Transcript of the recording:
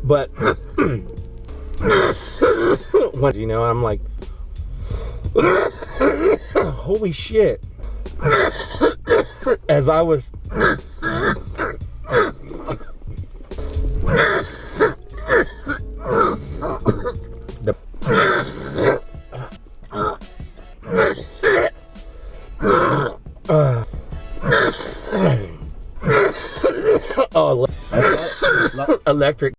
But when, you know, I'm like, holy shit. As I was electric